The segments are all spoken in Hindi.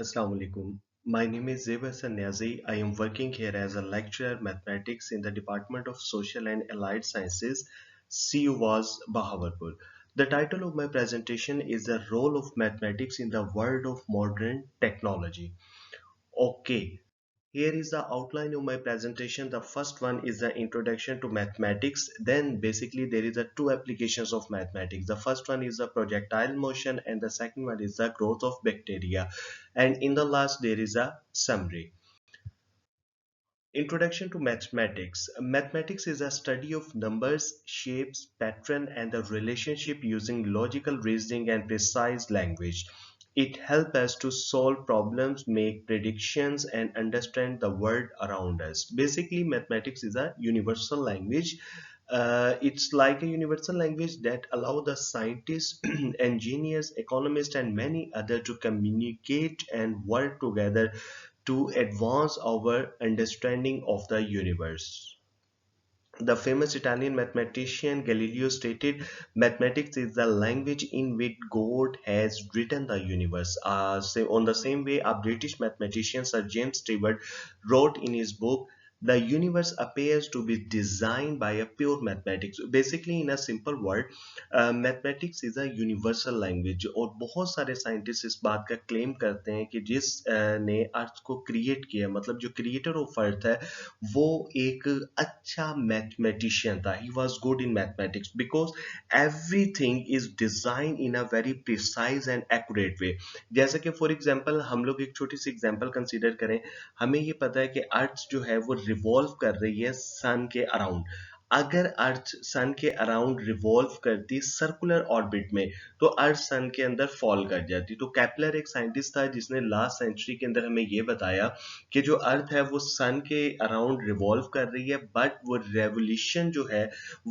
Assalamu alaikum. My name is Zeb Hassan Niazi. I am working here as a lecturer mathematics in the Department of Social and Allied Sciences, CUWAS, Bahawalpur. The title of my presentation is the role of mathematics in the world of modern technology. Okay, here is the outline of my presentation. The first one is the introduction to mathematics. Then basically there is a two applications of mathematics. The first one is the projectile motion and the second one is the growth of bacteria. And in the last there is a summary. Introduction to mathematics. Mathematics is a study of numbers, shapes, pattern and the relationship using logical reasoning and precise language. It helps us to solve problems, make predictions and understand the world around us. Basically, mathematics is a universal language. It's like a universal language that allow the scientists, engineers, economists and many other to communicate and work together to advance our understanding of the universe. The famous Italian mathematician Galileo stated, mathematics is the language in which God has written the universe. On the same way, a British mathematician, Sir James Stewart, wrote in his book, the universe appears to be designed by a pure mathematics. Basically, in a simple word, mathematics is a universal language और बहुत सारे साइंटिस्ट इस बात का क्लेम करते हैं कि जिस ने अर्थ को क्रिएट किया मतलब जो क्रिएटर ऑफ अर्थ है वो एक अच्छा मैथमेटिशियन था he was good in mathematics because everything is design in a very precise and accurate way जैसे कि फॉर एग्जांपल हम लोग एक छोटी सी एग्जांपल कंसीडर करें हमें ये पता है कि अर्थ जो है वो रिवॉल्व कर रही है सन के अराउंड अगर अर्थ सन के अराउंड रिवॉल्व करती सर्कुलर ऑर्बिट में तो अर्थ सन के अंदर फॉल कर जाती तो कैपलर एक साइंटिस्ट था जिसने लास्ट सेंचुरी के अंदर हमें ये बताया कि जो अर्थ है वो सन के अराउंड रिवॉल्व कर रही है बट वो रेवोल्यूशन जो है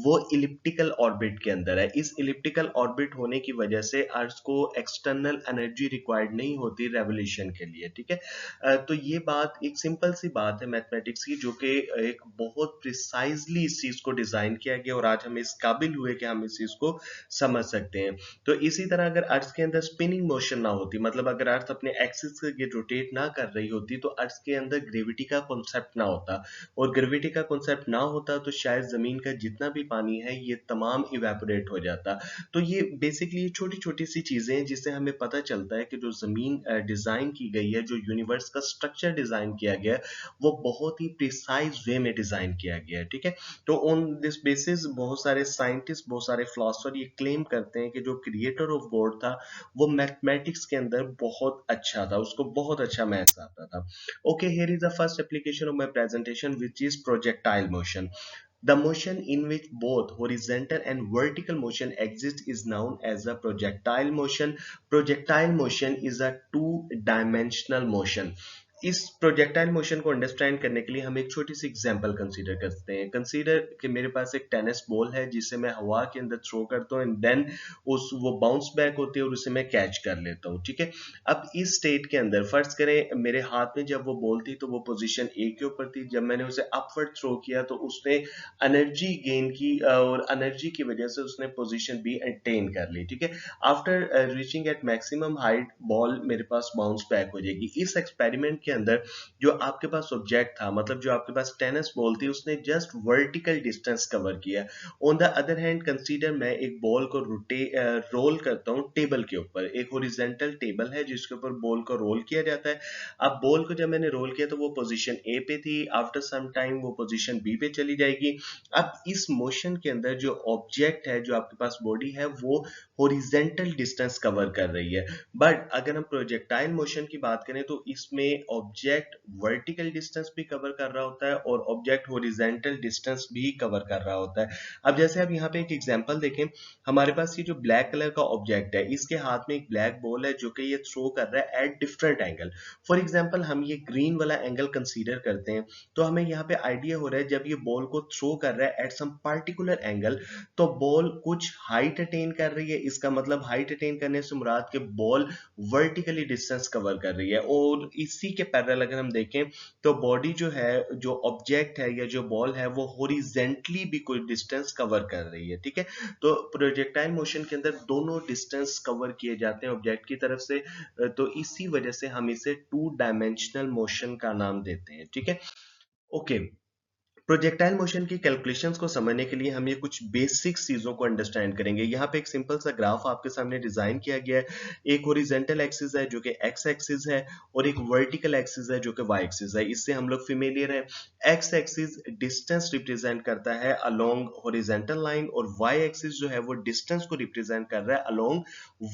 वो इलिप्टिकल ऑर्बिट के अंदर है इस इलिप्टिकल ऑर्बिट होने की वजह से अर्थ को एक्सटर्नल एनर्जी रिक्वायर्ड नहीं होती रेवोल्यूशन के लिए ठीक है तो ये बात एक सिंपल सी बात है मैथमेटिक्स की जो कि एक बहुत प्रिसाइजली इस चीज को डिजाइन किया गया और आज हम इस काबिल हुए कि हम इस चीज को समझ सकते हैं तो इसी तरह अगर अर्थ के अंदर स्पिनिंग मोशन ना होती मतलब अगर अर्थ अपने एक्सिस के रोटेट ना कर रही होती तो अर्थ के अंदर ग्रेविटी का कॉन्सेप्ट ना होता और ग्रेविटी का कॉन्सेप्ट ना होता तो शायद जमीन का जितना भी पानी है ये तमाम इवेपोरेट हो जाता तो ये बेसिकली छोटी छोटी सी चीजें हैं जिससे हमें पता चलता है कि जो जमीन डिजाइन की गई है जो यूनिवर्स का स्ट्रक्चर डिजाइन किया गया है वो बहुत ही प्रिसाइज वे में डिजाइन किया गया है ठीक है तो ऑन दिस बेसिस बहुत सारे साइंटिस्ट बहुत सारे फिलोसफर ये क्लेम करते हैं कि जो क्रिएटर ऑफ गॉड था वो मैथमेटिक्स के अंदर बहुत अच्छा था उसको बहुत अच्छा मैथ्स आता था okay here is the first application of my presentation which is projectile motion the motion in which both horizontal and vertical motion exist is known as a projectile motion. Projectile motion is a two-dimensional motion. इस प्रोजेक्टाइल मोशन को अंडरस्टैंड करने के लिए हम एक छोटी सी एग्जांपल कंसीडर करते हैं कंसीडर कि मेरे पास एक टेनिस बॉल है जिसे मैं हवा के अंदर थ्रो करता हूँ एंड देन उस वो बाउंस बैक होती है और उसे मैं कैच कर लेता हूँ ठीक है अब इस स्टेट के अंदर फर्ज करें मेरे हाथ में जब वो बॉल थी तो वो पोजीशन ए के ऊपर थी जब मैंने उसे अपवर्ड थ्रो किया तो उसने एनर्जी गेन की और एनर्जी की वजह से उसने पोजीशन बी अटेन कर ली ठीक है after reaching at maximum height ball मेरे पास बाउंस बैक हो जाएगी इस एक्सपेरिमेंट के अंदर जो आपके पास ऑब्जेक्ट था मतलब जो आपके पास टेनिस बॉल थी उसने जस्ट वर्टिकल डिस्टेंस कवर किया on the other hand consider मैं एक बॉल को रोल करता हूँ टेबल के ऊपर एक हॉरिजॉन्टल टेबल है जिसके ऊपर बॉल को रोल किया जाता है अब बॉल को जब मैंने रोल किया तो वो पोजीशन ए पे थी आफ्टर सम टाइम वो पोजीशन बी पे चली जाएगी अब इस मोशन के अंदर जो ऑब्जेक्ट है जो आपके पास बॉडी है वो हॉरिजॉन्टल डिस्टेंस कवर कर रही है बट अगर हम प्रोजेक्टाइल मोशन की बात करें तो इसमें ऑब्जेक्ट वर्टिकल डिस्टेंस भी कवर कर रहा होता है और ऑब्जेक्ट हॉरिजॉन्टल डिस्टेंस भी कवर कर रहा होता है अब जैसे आप यहाँ पे एक एग्जांपल देखें हमारे पास ये जो ब्लैक कलर का ऑब्जेक्ट है इसके हाथ में एक ब्लैक बॉल है जो कि ये थ्रो कर रहा है at different angle for example हम ये ग्रीन वाला एंगल कंसीडर करते हैं तो हमें यहाँ पे आइडिया हो रहा है जब ये बॉल को थ्रो कर रहा है एट सम पार्टिकुलर एंगल तो बॉल कुछ हाइट अटेन कर रही है इसका मतलब हाइट अटेन करने से मुराद के बॉल वर्टिकली डिस्टेंस कवर कर रही है और इसी के पैरेलल अगर हम देखें तो बॉडी जो है, जो ऑब्जेक्ट है या जो बॉल है, वो हॉरिजेंटली भी कोई डिस्टेंस कवर कर रही है, ठीक है। तो प्रोजेक्टाइल मोशन के अंदर दोनों डिस्टेंस कवर किए जाते हैं ऑब्जेक्ट की तरफ से, तो इसी वजह से हम इसे टू डायमेंशनल मोशन का नाम देते हैं, ठीक है। ओके, प्रोजेक्टाइल मोशन की कैलकुलेशंस को समझने के लिए हम ये कुछ बेसिक चीजों को अंडरस्टैंड करेंगे। यहाँ पे एक सिंपल सा ग्राफ आपके सामने डिजाइन किया गया है। एक हॉरिजॉन्टल एक्सिस है जो कि एक्स एक्सिस है, और एक वर्टिकल एक्सिस है जो कि वाई एक्सिस है। इससे हम लोग फेमिलियर हैं। एक्स एक्सिस डिस्टेंस रिप्रेजेंट करता है अलोंग हॉरिजॉन्टल लाइन, और वाई एक्सिस जो है वो डिस्टेंस को रिप्रेजेंट कर रहा है अलोंग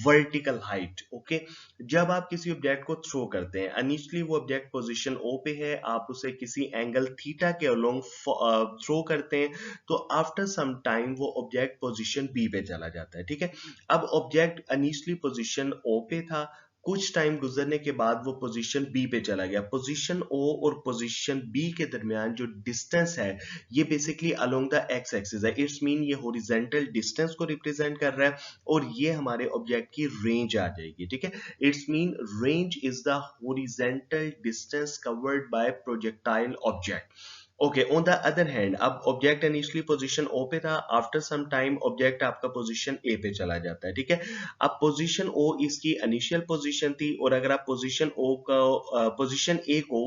वर्टिकल हाइट। ओके, जब आप किसी ऑब्जेक्ट को थ्रो करते हैं, इनिशियली वो ऑब्जेक्ट पोजीशन ओ पे है, आप उसे किसी एंगल थीटा के अलोंग थ्रो करते हैं, तो आफ्टर सम टाइम वो ऑब्जेक्ट पोजीशन बी पे चला जाता है, ठीक है। अब ऑब्जेक्ट इनिशियली पोजीशन ओ पे था, कुछ टाइम गुजरने के बाद वो पोजीशन बी पे चला गया। पोजीशन ओ और पोजीशन बी के दरमियान जो डिस्टेंस है, ये basically along the x axis है। इट्स मीन ये हॉरिजॉन्टल डिस्टेंस को रिप्रेजेंट कर रहा है, और ये हमारे ऑब्जेक्ट की रेंज आ जाएगी, ठीक है। It's mean range is the horizontal distance covered by projectile object. Okay, on the other hand, अब ऑब्जेक्ट इनिशियली पोजीशन ओ पे था, आफ्टर सम टाइम ऑब्जेक्ट आपका पोजीशन ए पे चला जाता है, ठीक है। अब पोजीशन ओ इसकी इनिशियल पोजीशन थी, और अगर आप पोजीशन ओ का पोजीशन ए को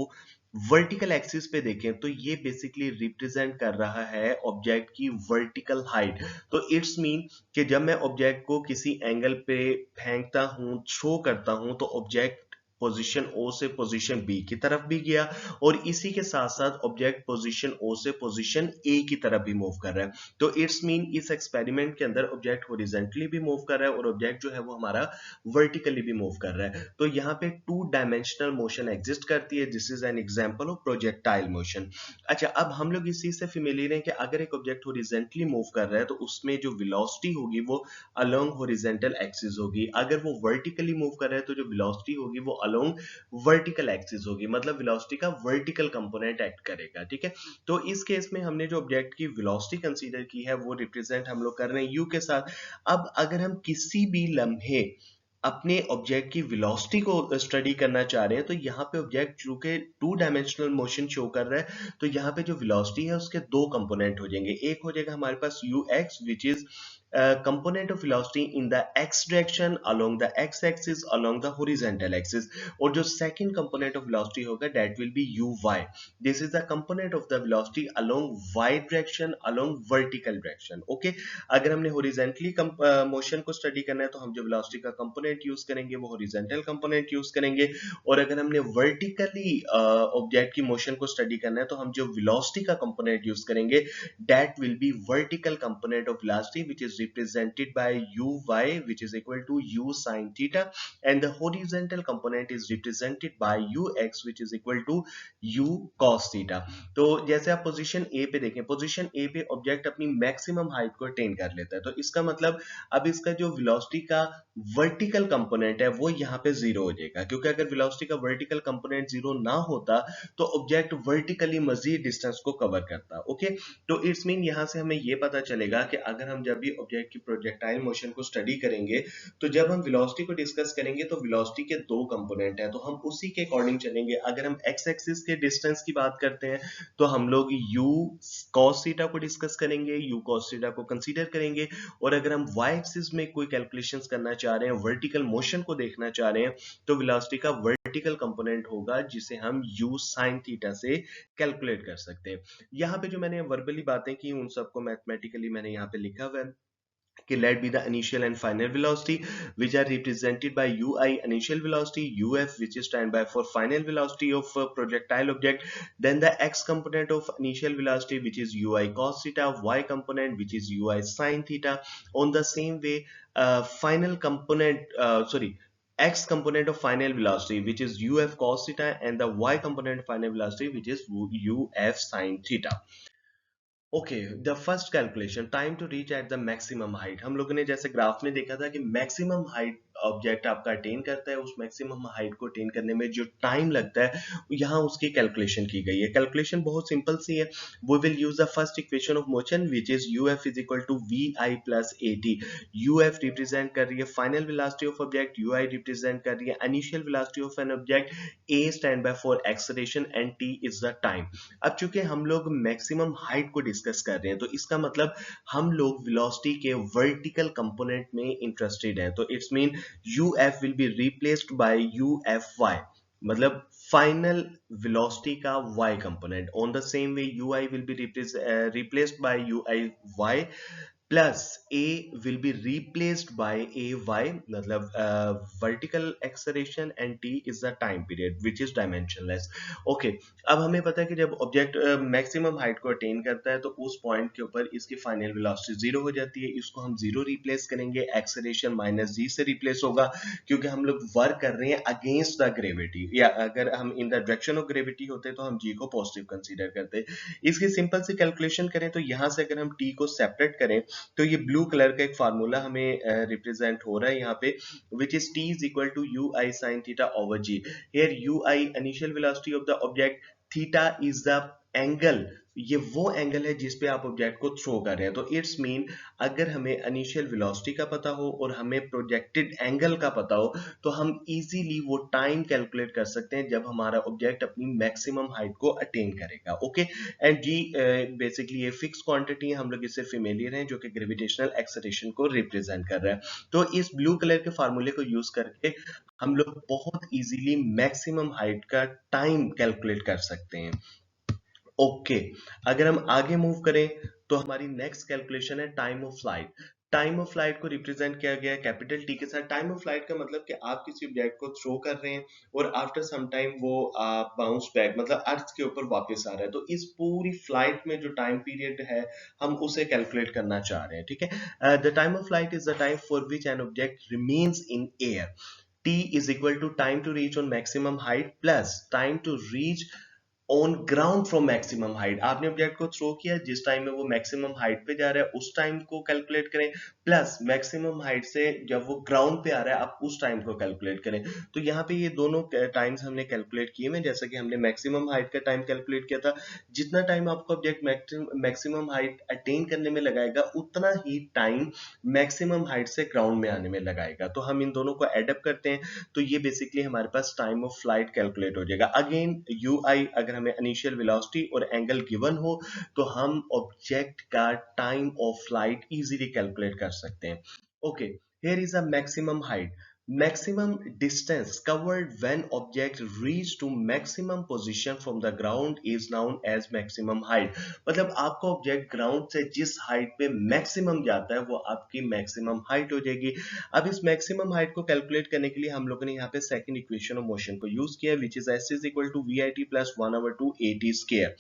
वर्टिकल एक्सिस पे देखें तो ये बेसिकली रिप्रेजेंट कर रहा है ऑब्जेक्ट की वर्टिकल हाइट। तो इट्स मीन कि जब मैं ऑब्जेक्ट को किसी एंगल पे फेंकता हूं, थ्रो करता हूं, तो ऑब्जेक्ट पोजीशन ओ से पोजीशन बी की तरफ भी गया, और इसी के साथ साथ ऑब्जेक्ट पोजीशन ओ से पोजीशन ए की तरफ भी मूव कर रहा है। तो इट्स मीन इस एक्सपेरिमेंट के अंदर ऑब्जेक्ट हॉरिजॉन्टली भी मूव कर रहा है, और ऑब्जेक्ट जो है वो हमारा वर्टिकली भी मूव कर रहा है। तो यहाँ पे टू डायमेंशनल मोशन एग्जिस्ट करती है। This is an example of projectile motion. अच्छा, अब हम लोग इस चीज से फेमिलियर हैं कि अगर एक ऑब्जेक्ट हॉरिजॉन्टली मूव कर रहा है तो उसमें जो वेलोसिटी होगी वो अलोंग हॉरिजॉन्टल एक्सिस होगी। अगर वो वर्टिकली मूव कर रहा है तो जो वेलोसिटी होगी वो अलोंग वर्टिकल एक्सिस होगी, मतलब वेलोसिटी का वर्टिकल कंपोनेंट एक्ट करेगा, ठीक है। तो इस केस में हमने जो ऑब्जेक्ट की वेलोसिटी कंसीडर की है वो रिप्रेजेंट हम लोग कर रहे हैं यू के साथ। अब अगर हम किसी भी लम्हे अपने ऑब्जेक्ट की वेलोसिटी को स्टडी करना चाह रहे हैं, तो यहाँ पे ऑब्जेक्ट चूंकि टू डायमेंशनल मोशन शो कर रहा है, तो यहाँ पे जो वेलोसिटी है उसके दो कंपोनेंट हो जाएंगे। एक हो जाएगा हमारे पास u x, which is component of velocity in the x direction along the x axis along the horizontal axis, और जो second component of velocity होगा that will be uy. this is the component of the velocity along y direction along vertical direction. okay, अगर हमने horizontally motion को study करना है तो हम जो velocity का component यूज करेंगे वो horizontal component यूज करेंगे, और अगर हमने vertically object की motion को study करना है तो हम जो velocity का component यूज करेंगे that will be vertical component of velocity, which is represented by uy, which is equal to u sin theta, and the horizontal component is represented by ux, which is equal to u cos theta. तो जैसे आप पोजीशन ए पे देखें, पोजीशन ए पे ऑब्जेक्ट अपनी मैक्सिमम हाइट को अटेन कर लेता है, तो इसका मतलब अब इसका जो वेलोसिटी का वर्टिकल कंपोनेंट है वो यहाँ पे जीरो हो जाएगा, क्योंकि अगर वेलोसिटी का वर्टिकल कंपोनेंट जीरो ना होता तो ऑब्जेक्ट वर्टिकली मजीद डिस्टेंस को कवर करता। ओके, तो इट्स मीन यहाँ से हमें ये पता चलेगा कि अगर हम जब भी ऑब्जेक्ट की प्रोजेक्टाइल मोशन को स्टडी करेंगे, तो जब हम वेलोसिटी को डिस्कस करेंगे तो वेलोसिटी के दो कंपोनेंट हैं, तो हम उसी के अकॉर्डिंग चलेंगे। अगर हम एक्स एक्सिस के डिस्टेंस की बात करते हैं तो हम लोग u cos थीटा को डिस्कस करेंगे, u cos थीटा को कंसीडर करेंगे, और अगर हम y एक्सिस में कोई कैलकुलेशंस करना चाह रहे हैं, वर्टिकल मोशन को देखना चाह रहे हैं, तो वेलोसिटी का वर्टिकल कंपोनेंट होगा जिसे हम u sin थीटा से कैलकुलेट कर सकते हैं। यहाँ पे जो मैंने वर्बली बातें की उन सबको मैथमेटिकली मैंने यहाँ पे लिखा हुआ है कि let be the initial and final velocity which are represented by ui initial velocity, uf which is stand by for final velocity of projectile object, then the x component of initial velocity which is ui cos theta, y component which is ui sin theta. On the same way, final component x component of final velocity which is uf cos theta, and the y component of final velocity which is uf sin theta. Okay, the first calculation, time to reach at the maximum height. हम लोगों ने जैसे ग्राफ में देखा था कि मैक्सिमम हाइट ऑब्जेक्ट आपका अटेन करता है, उस मैक्सिमम हाइट को अटेन करने में जो टाइम लगता है, यहाँ उसकी कैलकुलेशन की गई है। कैलकुलेशन बहुत सिंपल सी है। We will use the first equation of motion which is uf is equal to vi plus at. uf represent कर रही है final velocity of object, ui represent कर रही है initial velocity of an object, a stand by for acceleration and t is the time. अब चूंकि हम लोग मैक्सिमम हाइट को डिस्कस कर रहे हैं, तो इसका मतलब हम लोग वेलोसिटी के वर्टिकल कंपोनेंट में इंटरेस्टेड हैं, तो it's mean uf will be replaced by ufy, मतलब फाइनल velocity का y component. On the same way ui will be replaced by uiy plus a will be replaced by ay, मतलब vertical acceleration and t is the time period which is dimensionless. Okay, अब हमें पता है कि जब ऑब्जेक्ट मैक्सिमम हाइट को अटेन करता है तो उस पॉइंट के ऊपर इसकी फाइनल वेलोसिटी जीरो हो जाती है, इसको हम जीरो रिप्लेस करेंगे, एक्सेलरेशन माइनस जी से रिप्लेस होगा, क्योंकि हम लोग वर्क कर रहे हैं अगेंस्ट द ग्रेविटी, या अगर हम in the direction of gravity होते तो हम जी को पॉजिटिव कंसीडर करते। इसकी सिंपल सी कैलकुलेशन करें तो यहाँ से अगर हम टी को सेपरेट करें तो ये ब्लू कलर का एक फार्मूला हमें रिप्रेजेंट हो रहा है यहाँ पे, which is T is equal to U I sine theta over G. Here U I initial velocity of the object, theta is the angle, ये वो एंगल है जिस पे आप ऑब्जेक्ट को थ्रो कर रहे हैं। तो इट्स मीन अगर हमें इनिशियल वेलोसिटी का पता हो और हमें प्रोजेक्टेड एंगल का पता हो तो हम इजीली वो टाइम कैलकुलेट कर सकते हैं जब हमारा ऑब्जेक्ट अपनी मैक्सिमम हाइट को अटेन करेगा। ओके, एंड जी बेसिकली ये फिक्स क्वांटिटी है, हम लोग इससे फेमिलियर हैं, जो कि ग्रेविटेशनल एक्सेलरेशन को रिप्रेजेंट कर रहा है। तो इस ब्लू कलर के फार्मूले को यूज करके हम लोग बहुत इजीली मैक्सिमम हाइट का टाइम कैलकुलेट कर सकते हैं। ओके, अगर हम आगे मूव करें तो हमारी नेक्स्ट कैलकुलेशन है time of flight. Time of flight को रिप्रेजेंट किया गया है कैपिटल टी के साथ। टाइम ऑफ फ्लाइट का मतलब कि आप किसी ऑब्जेक्ट को थ्रो कर रहे हैं और आफ्टर सम टाइम वो बाउंस बैक, मतलब अर्थ के ऊपर वापस आ रहा है, तो इस पूरी फ्लाइट में जो टाइम पीरियड है हम उसे कैलकुलेट करना चाह रहे हैं। ठीक है, the time of flight is the time for which an object remains in air. T is equal to time to reach on maximum height plus time to reach on ground from maximum height. आपने ऑब्जेक्ट को थ्रो किया, जिस टाइम में वो मैक्सिमम हाइट पे जा रहा है उस टाइम को कैलकुलेट करें, प्लस मैक्सिमम हाइट से जब वो ग्राउंड पे आ रहा है आप उस टाइम को कैलकुलेट करें। तो यहाँ पे ये दोनों टाइम्स हमने कैलकुलेट किए हैं, जैसा कि हमने मैक्सिमम हाइट का टाइम कैलकुलेट किया था। जितना टाइम आपको ऑब्जेक्ट मैक्सिमम हाइट अटेन करने में लगाएगा उतना ही टाइम मैक्सिमम हाइट से ग्राउंड में आने में लगाएगा। तो हम इन दोनों को एडअप करते हैं तो ये बेसिकली हमारे पास टाइम ऑफ फ्लाइट कैलकुलेट हो जाएगा। अगेन यू आई अगर हमें इनिशियल वेलोसिटी और एंगल गिवन हो तो हम ऑब्जेक्ट का time of flight easily calculate कर सकते हैं। Okay, here is a maximum height. Maximum distance covered when object reach to maximum position from the ground is known as maximum height। मतलब आपका ऑब्जेक्ट ग्राउंड से जिस हाइट पे मैक्सिमम जाता है वो आपकी मैक्सिमम हाइट हो जाएगी। अब इस मैक्सिमम हाइट को कैलकुलेट करने के लिए हम लोगों ने यहाँ पे सेकंड इक्वेशन ऑफ मोशन को यूज किया, which is S is equal to V I T plus 1/2 A T square.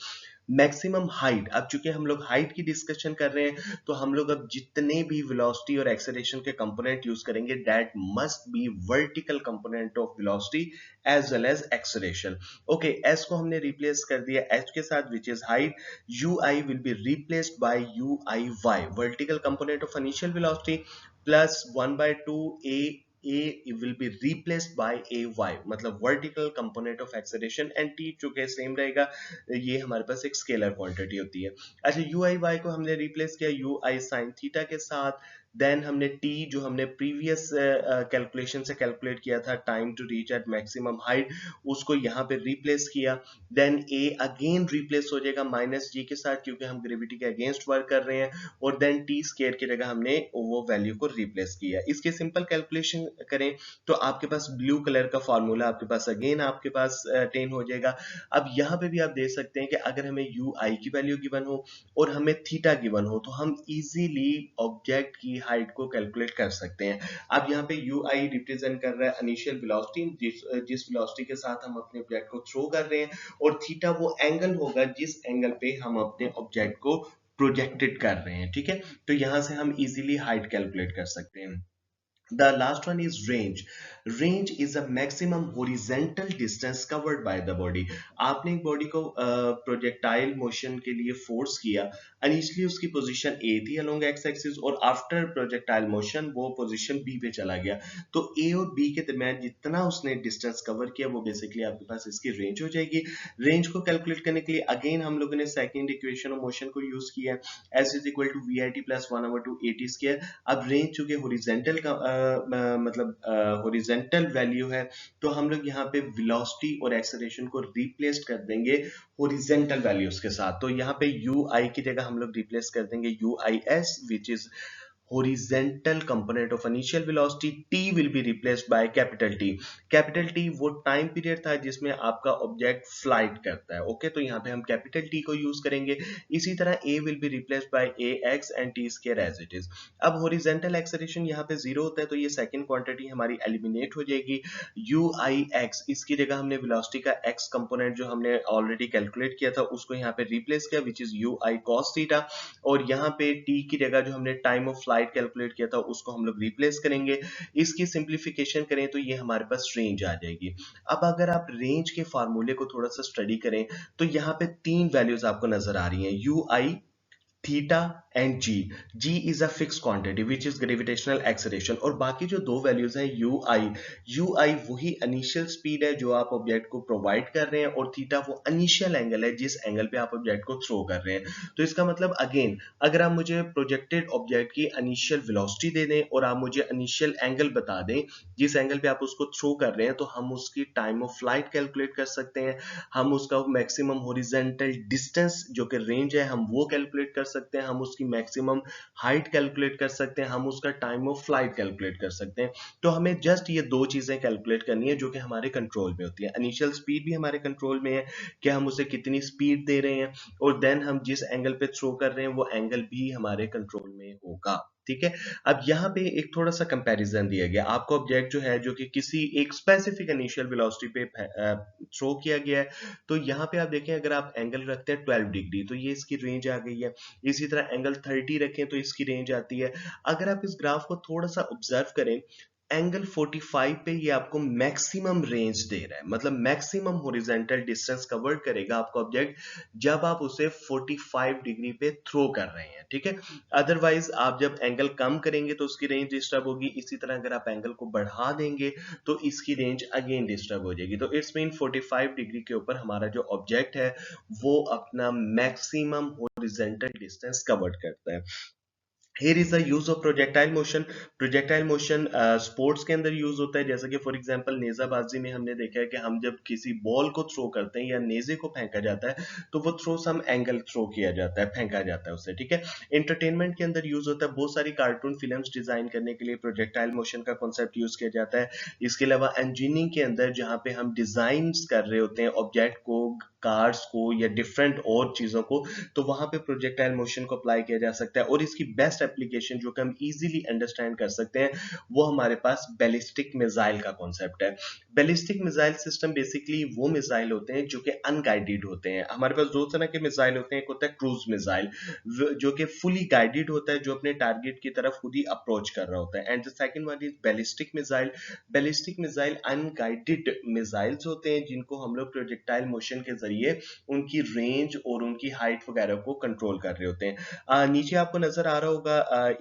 Maximum height, अब चूंकि हम लोग हाइट की डिस्कशन कर रहे हैं तो हम लोग अब जितने भी वेलोसिटी और एक्सेलरेशन के कंपोनेंट यूज करेंगे that must be vertical component of velocity as well as acceleration. Okay, S को हमने रिप्लेस कर दिया एच के साथ which is height. U I will be replaced by U I Y, vertical component of initial velocity, plus 1/2 a will be replaced by ay, मतलब vertical component of acceleration, and t चूंकि सेम रहेगा, ये हमारे पास एक स्केलर क्वांटिटी होती है। अच्छा, यू आई वाई को हमने रिप्लेस किया यू आई साइन थीटा के साथ, देन हमने t जो हमने प्रीवियस कैलकुलेशन से कैलकुलेट किया था time to reach at maximum height, उसको यहाँ पे रिप्लेस किया, देन a अगेन रिप्लेस हो जाएगा माइनस जी के साथ क्योंकि हम ग्रेविटी के अगेंस्ट वर्क कर रहे हैं, और देन t स्क्वायर की जगह हमने वो वैल्यू को रिप्लेस किया। इसके सिंपल कैलकुलेशन करें तो आपके पास ब्लू कलर का फार्मूला आपके पास अगेन आपके पास अटेन हो जाएगा। अब यहाँ पे भी आप देख सकते हैं कि अगर हमें यू आई की वैल्यू गिवन हो और हमें थीटा गिवन हो तो हम इजीली ऑब्जेक्ट की हाइट को कैलकुलेट कर सकते हैं। अब यहाँ पे यू आई रिप्रेजेंट कर रहा है इनिशियल वेलोसिटी, जिस वेलोसिटी के साथ हम अपने ऑब्जेक्ट को थ्रो कर रहे हैं, और थीटा वो एंगल होगा जिस एंगल पे हम अपने ऑब्जेक्ट को प्रोजेक्टेड कर रहे हैं। ठीक है, तो यहां से हम इजीली हाइट कैलकुलेट कर सकते हैं। The last one is range. Range is a maximum horizontal distance covered by the body. आपने एक बॉडी को प्रोजेक्टाइल मोशन के लिए फोर्स किया, इनिशियली उसकी पोजीशन ए थी अलोंग एक्स एक्सिस, और आफ्टर प्रोजेक्टाइल मोशन वो पोजीशन बी पे चला गया। तो ए और बी के दरमियान जितना उसने डिस्टेंस कवर किया वो बेसिकली आपके पास इसकी रेंज हो जाएगी। रेंज को कैलकुलेट करने के लिए अगेन हम लोगों ने सेकंड इक्वेशन ऑफ मोशन को यूज किया, S is equal to V I T plus one over two A T square. अब रेंज चूंकि हॉरिजेंटल का मतलब हॉरिजेंटल वैल्यू है, तो हम लोग यहाँ पे वेलोसिटी और एक्सेलरेशन को रिप्लेस कर देंगे हॉरिजेंटल वैल्यूज के साथ। तो यहाँ पे यू आई की जगह हम लोग रिप्लेस कर देंगे you I S, which is horizontal component of initial velocity। t will be replaced by capital T। Capital T वो टाइम पीरियड था जिसमें आपका ऑब्जेक्ट फ्लाइट करता है। ओके, तो यहाँ पे हम कैपिटल टी को यूज करेंगे। इसी तरह a will be replaced by a x and t square as it is। अब हॉरिजॉन्टल एक्सेलरेशन यहाँ पे जीरो होता है, तो ये सेकंड क्वांटिटी हमारी एलिमिनेट हो जाएगी। u i x, इसकी जगह हमने वेलोसिटी का x कंपोनेंट जो हमने ऑलरेडी कैलकुलेट किया था उसको यहाँ पे रिप्लेस किया, which is u i cos theta. और यहाँ पे t की जगह जो हमने टाइम ऑफ फ्लाइट कैलकुलेट किया था उसको हम लोग रिप्लेस करेंगे। इसकी सिंप्लीफिकेशन करें तो ये हमारे पास रेंज आ जाएगी। अब अगर आप रेंज के फार्मूले को थोड़ा सा स्टडी करें तो यहाँ पे तीन वैल्यूज आपको नजर आ रही हैं, U I, theta and G. G is a fix quantity which is gravitational acceleration, और बाकी जो दो वैल्यूज हैं यू आई, यू आई वही इनिशियल स्पीड है जो आप ऑब्जेक्ट को प्रोवाइड कर रहे हैं, और थीटा वो इनिशियल एंगल है जिस एंगल पे आप ऑब्जेक्ट को थ्रो कर रहे हैं। तो इसका मतलब अगेन, अगर आप मुझे प्रोजेक्टेड ऑब्जेक्ट की इनिशियल वेलोसिटी दे दें और आप मुझे इनिशियल एंगल बता दें जिस एंगल पे आप उसको थ्रो कर रहे हैं, तो हम उसकी टाइम ऑफ फ्लाइट कैलकुलेट कर सकते हैं, हम उसका मैक्सिमम हॉरिजॉन्टल डिस्टेंस जो कि रेंज है हम वो कैलकुलेट कर सकते हैं, हम उसकी मैक्सिमम हाइट कैलकुलेट कर सकते हैं, हम उसका टाइम ऑफ फ्लाइट कैलकुलेट कर सकते हैं। तो हमें जस्ट ये दो चीजें कैलकुलेट करनी है जो कि हमारे कंट्रोल में होती है। इनिशियल स्पीड भी हमारे कंट्रोल में है कि हम उसे कितनी स्पीड दे रहे हैं, और देन हम जिस एंगल पे थ्रो कर रहे हैं वो एंगल भी हमारे कंट्रोल में होगा। ठीक है। अब यहाँ पे एक थोड़ा सा कंपैरिजन दिया गया, आपको ऑब्जेक्ट जो है जो कि किसी एक स्पेसिफिक इनिशियल वेलोसिटी पे थ्रो किया गया है, तो यहाँ पे आप देखें अगर आप एंगल रखते हैं 12 डिग्री तो ये इसकी रेंज आ गई है। इसी तरह एंगल 30 रखें तो इसकी रेंज आती है। अगर आप इस ग्राफ को थोड़ा सा ऑब्जर्व करें, एंगल 45 पे ये आपको मैक्सिमम रेंज दे रहा है, मतलब मैक्सिमम हॉरिजॉन्टल डिस्टेंस कवर करेगा आपका ऑब्जेक्ट जब आप उसे 45 डिग्री पे थ्रो कर रहे हैं। ठीक है। अदरवाइज आप जब एंगल कम करेंगे तो उसकी रेंज डिस्टर्ब होगी, इसी तरह अगर आप एंगल को बढ़ा देंगे तो इसकी रेंज अगेन डिस्टर्ब हो जाएगी। तो इट्स मीन 45 डिग्री के ऊपर हमारा जो ऑब्जेक्ट है वो अपना मैक्सिमम हॉरिजॉन्टल डिस्टेंस कवर करता है। Here is the use of projectile motion। Projectile motion sports के अंदर यूज होता है, जैसे कि फॉर एग्जांपल नेजाबाजी में हमने देखा है कि हम जब किसी बॉल को थ्रो करते हैं या नेजे को फेंका जाता है तो वो थ्रो सम एंगल थ्रो किया जाता है, फेंका जाता है उसे। ठीक है। एंटरटेनमेंट के अंदर यूज होता है, बहुत सारी कार्टून फिल्म्स डिजाइन करने के लिए प्रोजेक्टाइल मोशन का कॉन्सेप्ट यूज किया जाता है। इसके अलावा इंजीनियरिंग के अंदर जहां पे हम डिजाइन कर रहे होते हैं ऑब्जेक्ट को, कार्स को या डिफरेंट और चीजों को, तो वहां पे प्रोजेक्टाइल मोशन को अप्लाई किया जा सकता है। और इसकी बेस्ट एप्लीकेशन जो कि हम इजीली अंडरस्टैंड कर सकते हैं वो हमारे पास बैलिस्टिक मिसाइल का कॉन्सेप्ट है। बैलिस्टिक मिसाइल सिस्टम बेसिकली वो मिसाइल होते हैं जो कि अनगाइडेड होते हैं। हमारे पास दो तरह के मिसाइल होते हैं, एक होता है क्रूज मिसाइल जो कि फुली गाइडेड होता है, जो अपने टारगेट की तरफ खुद ही अप्रोच कर रहा होता है, and the second one is ballistic missile. Ballistic missile unguided missiles होते हैं जिनको हम लोग प्रोजेक्टाइल मोशन के जरिए उनकी रेंज और उनकी हाइट वगैरह को कंट्रोल कर रहे होते हैं। नीचे आपको नजर आ रहा होगा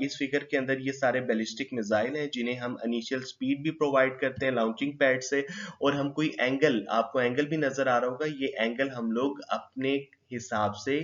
इस फिगर के अंदर ये सारे बैलिस्टिक मिसाइल हैं जिन्हें हम इनिशियल स्पीड भी प्रोवाइड करते हैं लॉन्चिंग पैड से, और हम कोई एंगल, आपको एंगल भी नजर आ रहा होगा, ये एंगल हम लोग अपने हिसाब से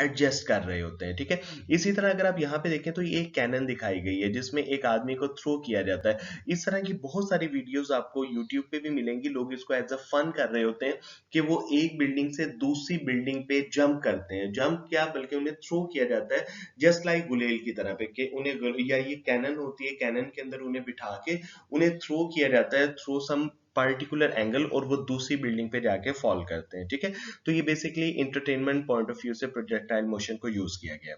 एडजस्ट कर रहे होते हैं। ठीक है। इसी तरह अगर आप यहाँ पे देखें तो ये एक कैनन दिखाई गई है जिसमें एक आदमी को थ्रो किया जाता है। इस तरह की बहुत सारी वीडियोस आपको यूट्यूब पे भी मिलेंगी, लोग इसको एज अ फन कर रहे होते हैं कि वो एक बिल्डिंग से दूसरी बिल्डिंग पे जंप करते हैं, जंप क्या बल्कि उन्हें थ्रो किया जाता है जस्ट लाइक गुलेल की तरह पे, कि उन्हें, या ये कैनन होती है, कैनन के अंदर उन्हें बिठा के उन्हें थ्रो किया जाता है थ्रो सम पर्टिकुलर एंगल, और वो दूसरी बिल्डिंग पे जाके फॉल करते हैं। ठीक है। तो ये basically entertainment point of view से प्रोजेक्टाइल मोशन को यूज किया गया।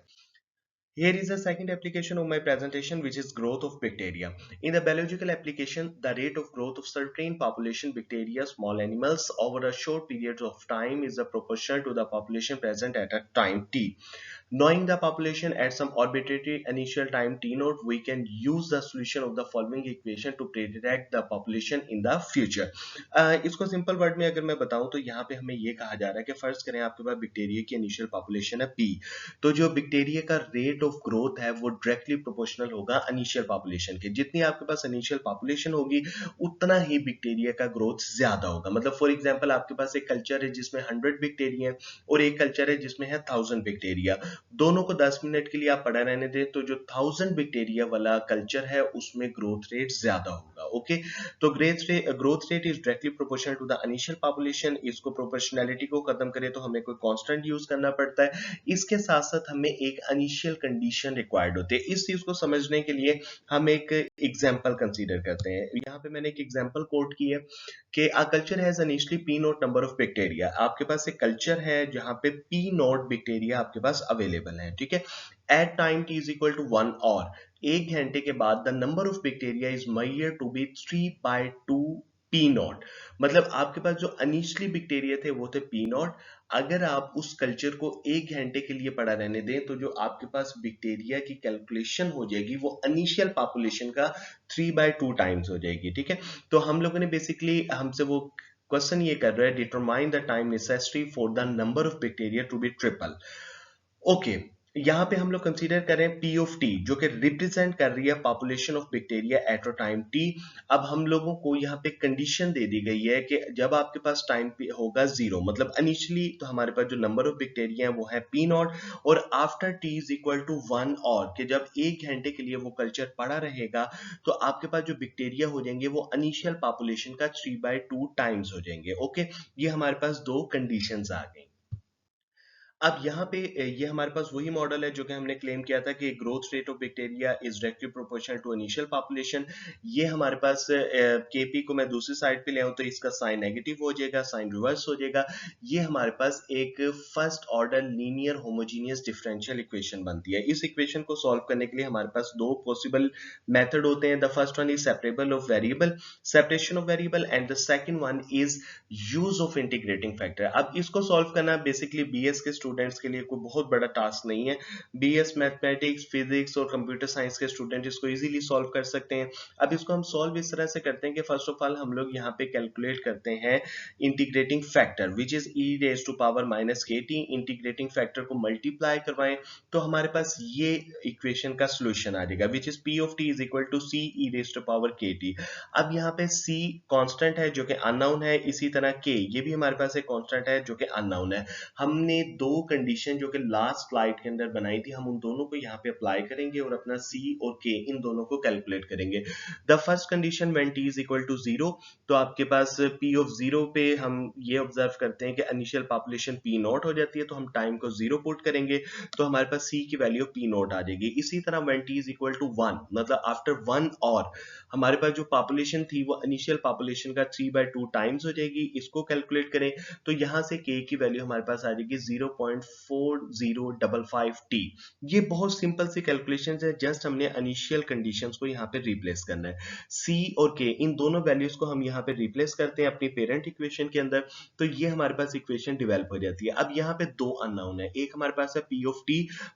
Here is a second application of my presentation, which is growth of bacteria. In the biological application, the rate of growth of certain population bacteria, small animals, over a short period of time is a proportional to the population present at a time t. Knowing the population at some arbitrary initial time t naught, we can use the solution of the following equation to predict the population in the future. इसको सिंपल वर्ड में अगर मैं बताऊं तो यहाँ पे हमें ये कहा जा रहा है कि फर्ज करें आपके पास बैक्टीरिया की इनिशियल पॉपुलेशन है p, तो जो बैक्टीरिया का रेट ऑफ ग्रोथ है वो डायरेक्टली प्रोपोर्शनल होगा इनिशियल पॉपुलेशन के। जितनी आपके पास इनिशियल पॉपुलेशन होगी उतना ही बैक्टीरिया का ग्रोथ ज्यादा होगा। मतलब फॉर एग्जांपल आपके पास एक कल्चर है जिसमें 100 बैक्टीरिया है और एक कल्चर है जिसमें है 1000 बैक्टीरिया। दोनों को 10 मिनट के लिए आप पड़ा रहने दें तो जो 1000 बैक्टीरिया वाला कल्चर है उसमें ग्रोथ रेट ज्यादा होगा। ओके, तो growth rate is directly proportional to the initial population. इसको प्रोपोर्शनैलिटी को खत्म करें तो हमें कोई कांस्टेंट यूज करना पड़ता है। इसके साथ साथ हमें एक इनिशियल कंडीशन रिक्वायर्ड होती है। इस चीज को समझने के लिए हम एक एग्जांपल कंसीडर करते हैं। यहाँ पे मैंने एक एग्जांपल कोट की है कि a culture has initially P not number of bacteria. आपके पास एक कल्चर है जहां पे पी नॉट बैक्टीरिया आपके पास अवेलेबल है, ठीक है। At time T is equal to 1 और 1 घंटे के बाद the number of bacteria is measured to be 3/2 P nought. मतलब आपके पास जो इनिशियली बैक्टीरिया थे वो थे पी नॉट। अगर आप उस कल्चर को 1 घंटे के लिए पड़ा रहने दें तो जो आपके पास बैक्टीरिया की कैलकुलेशन हो जाएगी वो इनिशियल पॉपुलेशन का 3/2 टाइम्स हो जाएगी, ठीक है। तो हम लोगों ने बेसिकली हमसे वो क्वेश्चन ये कर रहा है, determine the time necessary for the number of bacteria to be triple. Okay, यहाँ पे हम लोग कंसीडर करें पी ऑफ टी जो कि रिप्रेजेंट कर रही है population of bacteria at a time T. अब हम लोगों को यहाँ पे कंडीशन दे दी गई है कि जब आपके पास टाइम पे होगा 0, मतलब इनिशियली तो हमारे पास जो नंबर ऑफ बैक्टीरिया है वो है पी नॉट, और after T is equal to 1 और कि जब 1 घंटे के लिए वो कल्चर पड़ा रहेगा तो आपके पास जो बैक्टीरिया हो जाएंगे वो इनिशियल पॉपुलेशन का 3/2 टाइम्स हो जाएंगे। ओके, ये हमारे पास दो कंडीशंस आ गई। अब यहाँ पे ये हमारे पास वही मॉडल है जो कि हमने क्लेम किया था कि growth rate of bacteria is directly proportional to initial population. ये हमारे पास केपी को मैं दूसरी साइड पे ले आऊं तो इसका साइन नेगेटिव हो जाएगा, साइन रिवर्स हो जाएगा। ये हमारे पास एक first order linear homogeneous differential equation बनती है। इस इक्वेशन को सॉल्व करने के लिए हमारे पास दो पॉसिबल मेथड होते हैं। The first one is separation of variable and the second one is use of integrating factor. अब इसको सॉल्व करना बेसिकली बीएस के स्टूडेंट्स के लिए कोई बहुत बड़ा टास्क नहीं है। बीएस मैथमेटिक्स, फिजिक्स और कंप्यूटर साइंस के स्टूडेंट इसको इजीली सॉल्व कर सकते हैं। अब इसको हम सॉल्व इस तरह से करते हैं कि फर्स्ट ऑफ ऑल हम लोग यहाँ पे कैलकुलेट करते हैं integrating factor which is E raise to power minus K T. Integrating factor को मल्टीप्लाई करवाएं तो हमारे पास ये इक्वेशन का सोल्यूशन आ जाएगा which is P of T is equal to C E raise to power K T. अब यहाँ पे c कांस्टेंट है जो कि अननोन है, इसी तरह k ये भी हमारे पास एक कांस्टेंट है जो कि अननोन है। हमने दो कंडीशन जो कि लास्ट स्लाइड के अंदर बनाई थी हम उन दोनों को यहाँ पे अप्लाई करेंगे और अपना c और k इन दोनों को कैलकुलेट करेंगे। The first condition when t is equal to 0, तो आपके पास p ऑफ 0 पे हम ये ऑब्जर्व करते हैं कि इनिशियल पॉपुलेशन p नॉट हो जाती है, तो हम टाइम को 0 पुट करेंगे तो हमारे पास c की वैल्यू p नॉट आ जाएगी। इसी तरह when t is equal to 1, मतलब आफ्टर 1 और हमारे पास जो पॉपुलेशन थी वो इनिशियल पॉपुलेशन का 3/2 टाइम्स हो जाएगी। इसको कैलकुलेट करें तो यहां से k की वैल्यू हमारे पास आ जाएगी 0.4055 t। ये बहुत सिंपल सी कैलकुलेशन है, जस्ट हमने इनिशियल कंडीशंस को यहाँ पे रिप्लेस करना है। c और k इन दोनों वैल्यूज को हम यहाँ पे रिप्लेस करते हैं अपनी पेरेंट इक्वेशन के अंदर, तो ये हमारे पास इक्वेशन डेवलप हो जाती है। अब यहाँ पे दो अननोन है, एक हमारे पास है p of t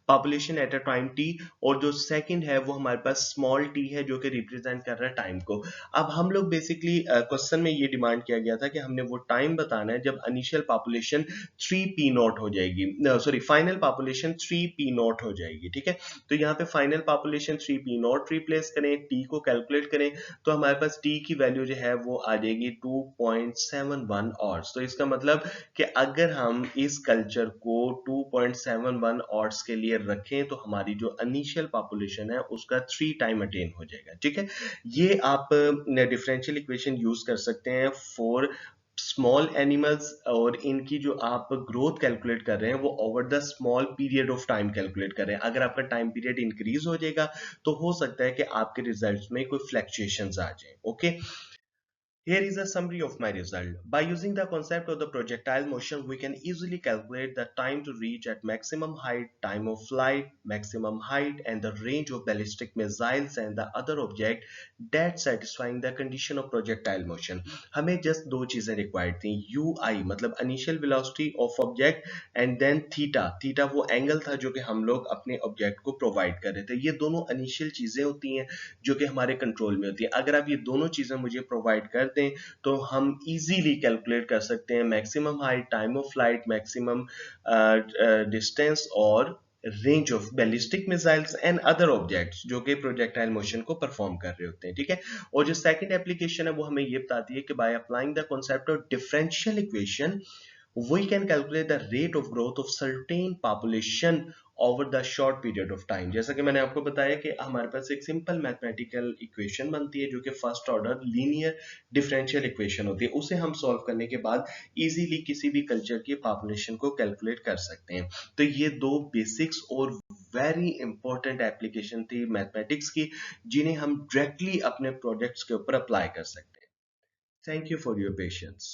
population at a time t, और जो सेकंड है वो हमारे पास स्मॉल t है जो कि रिप्रेजेंट कर रहा है टाइम को। अब हम लोग बेसिकली क्वेश्चन में ये डिमांड किया गया था कि हमने वो टाइम बताना है जब इनिशियल पॉपुलेशन 3 p नॉट हो जाएगी, sorry final population 3 p not हो जाएगी, ठीक है। तो यहाँ पे final population 3 p not replace करें, t को कैलकुलेट करें तो हमारे पास t की वैल्यू जो है वो आ जाएगी 2.71 ऑर्स। तो इसका मतलब कि अगर हम इस कल्चर को 2.71 ऑर्स के लिए रखें तो हमारी जो इनिशियल पॉपुलेशन है उसका 3 टाइम अटेन हो जाएगा, ठीक है। ये आप डिफरेंशियल इक्वेशन यूज कर सकते हैं फॉर स्मॉल एनिमल्स, और इनकी जो आप ग्रोथ कैलकुलेट कर रहे हैं वो over the small period of time calculate कर रहे हैं। अगर आपका टाइम पीरियड इंक्रीज हो जाएगा तो हो सकता है कि आपके रिजल्ट्स में कोई फ्लक्चुएशंस आ जाए। Okay, Here is a summary of my result. By using the concept of the projectile motion, we can easily calculate the time to reach at maximum height, time of flight, maximum height, and the range of ballistic missiles and the other object that satisfying the condition of projectile motion. हमें just दो चीजें required थी, UI मतलब initial velocity of object and then theta. Theta वो angle था जो कि हम लोग अपने object को provide कर रहे थे. ये दोनों initial चीजें होती हैं जो कि हमारे कंट्रोल में होती है. अगर आप ये दोनों चीजें मुझे प्रोवाइड कर दें तो हम इजीली कैलकुलेट कर सकते हैं maximum height, time of flight, maximum distance और range of ballistic missiles and other objects जो कि प्रोजेक्टाइल मोशन को परफॉर्म कर रहे होते हैं. ठीक है. और जो सेकंड एप्लीकेशन है वो हमें ये बताती है कि by applying the concept of differential equation we can calculate the rate of growth of certain population over the short period of time. जैसा कि मैंने आपको बताया कि हमारे पास एक सिंपल मैथमेटिकल इक्वेशन बनती है जो कि first order linear differential equation होती है. उसे हम सॉल्व करने के बाद इजीली किसी भी कल्चर की पॉपुलेशन को कैलकुलेट कर सकते हैं. तो ये दो बेसिक्स और वेरी इंपॉर्टेंट एप्लीकेशन थी मैथमेटिक्स की जिन्हें हम डायरेक्टली अपने प्रोजेक्ट्स के ऊपर अप्लाई कर सकते हैं. Thank you for your patience.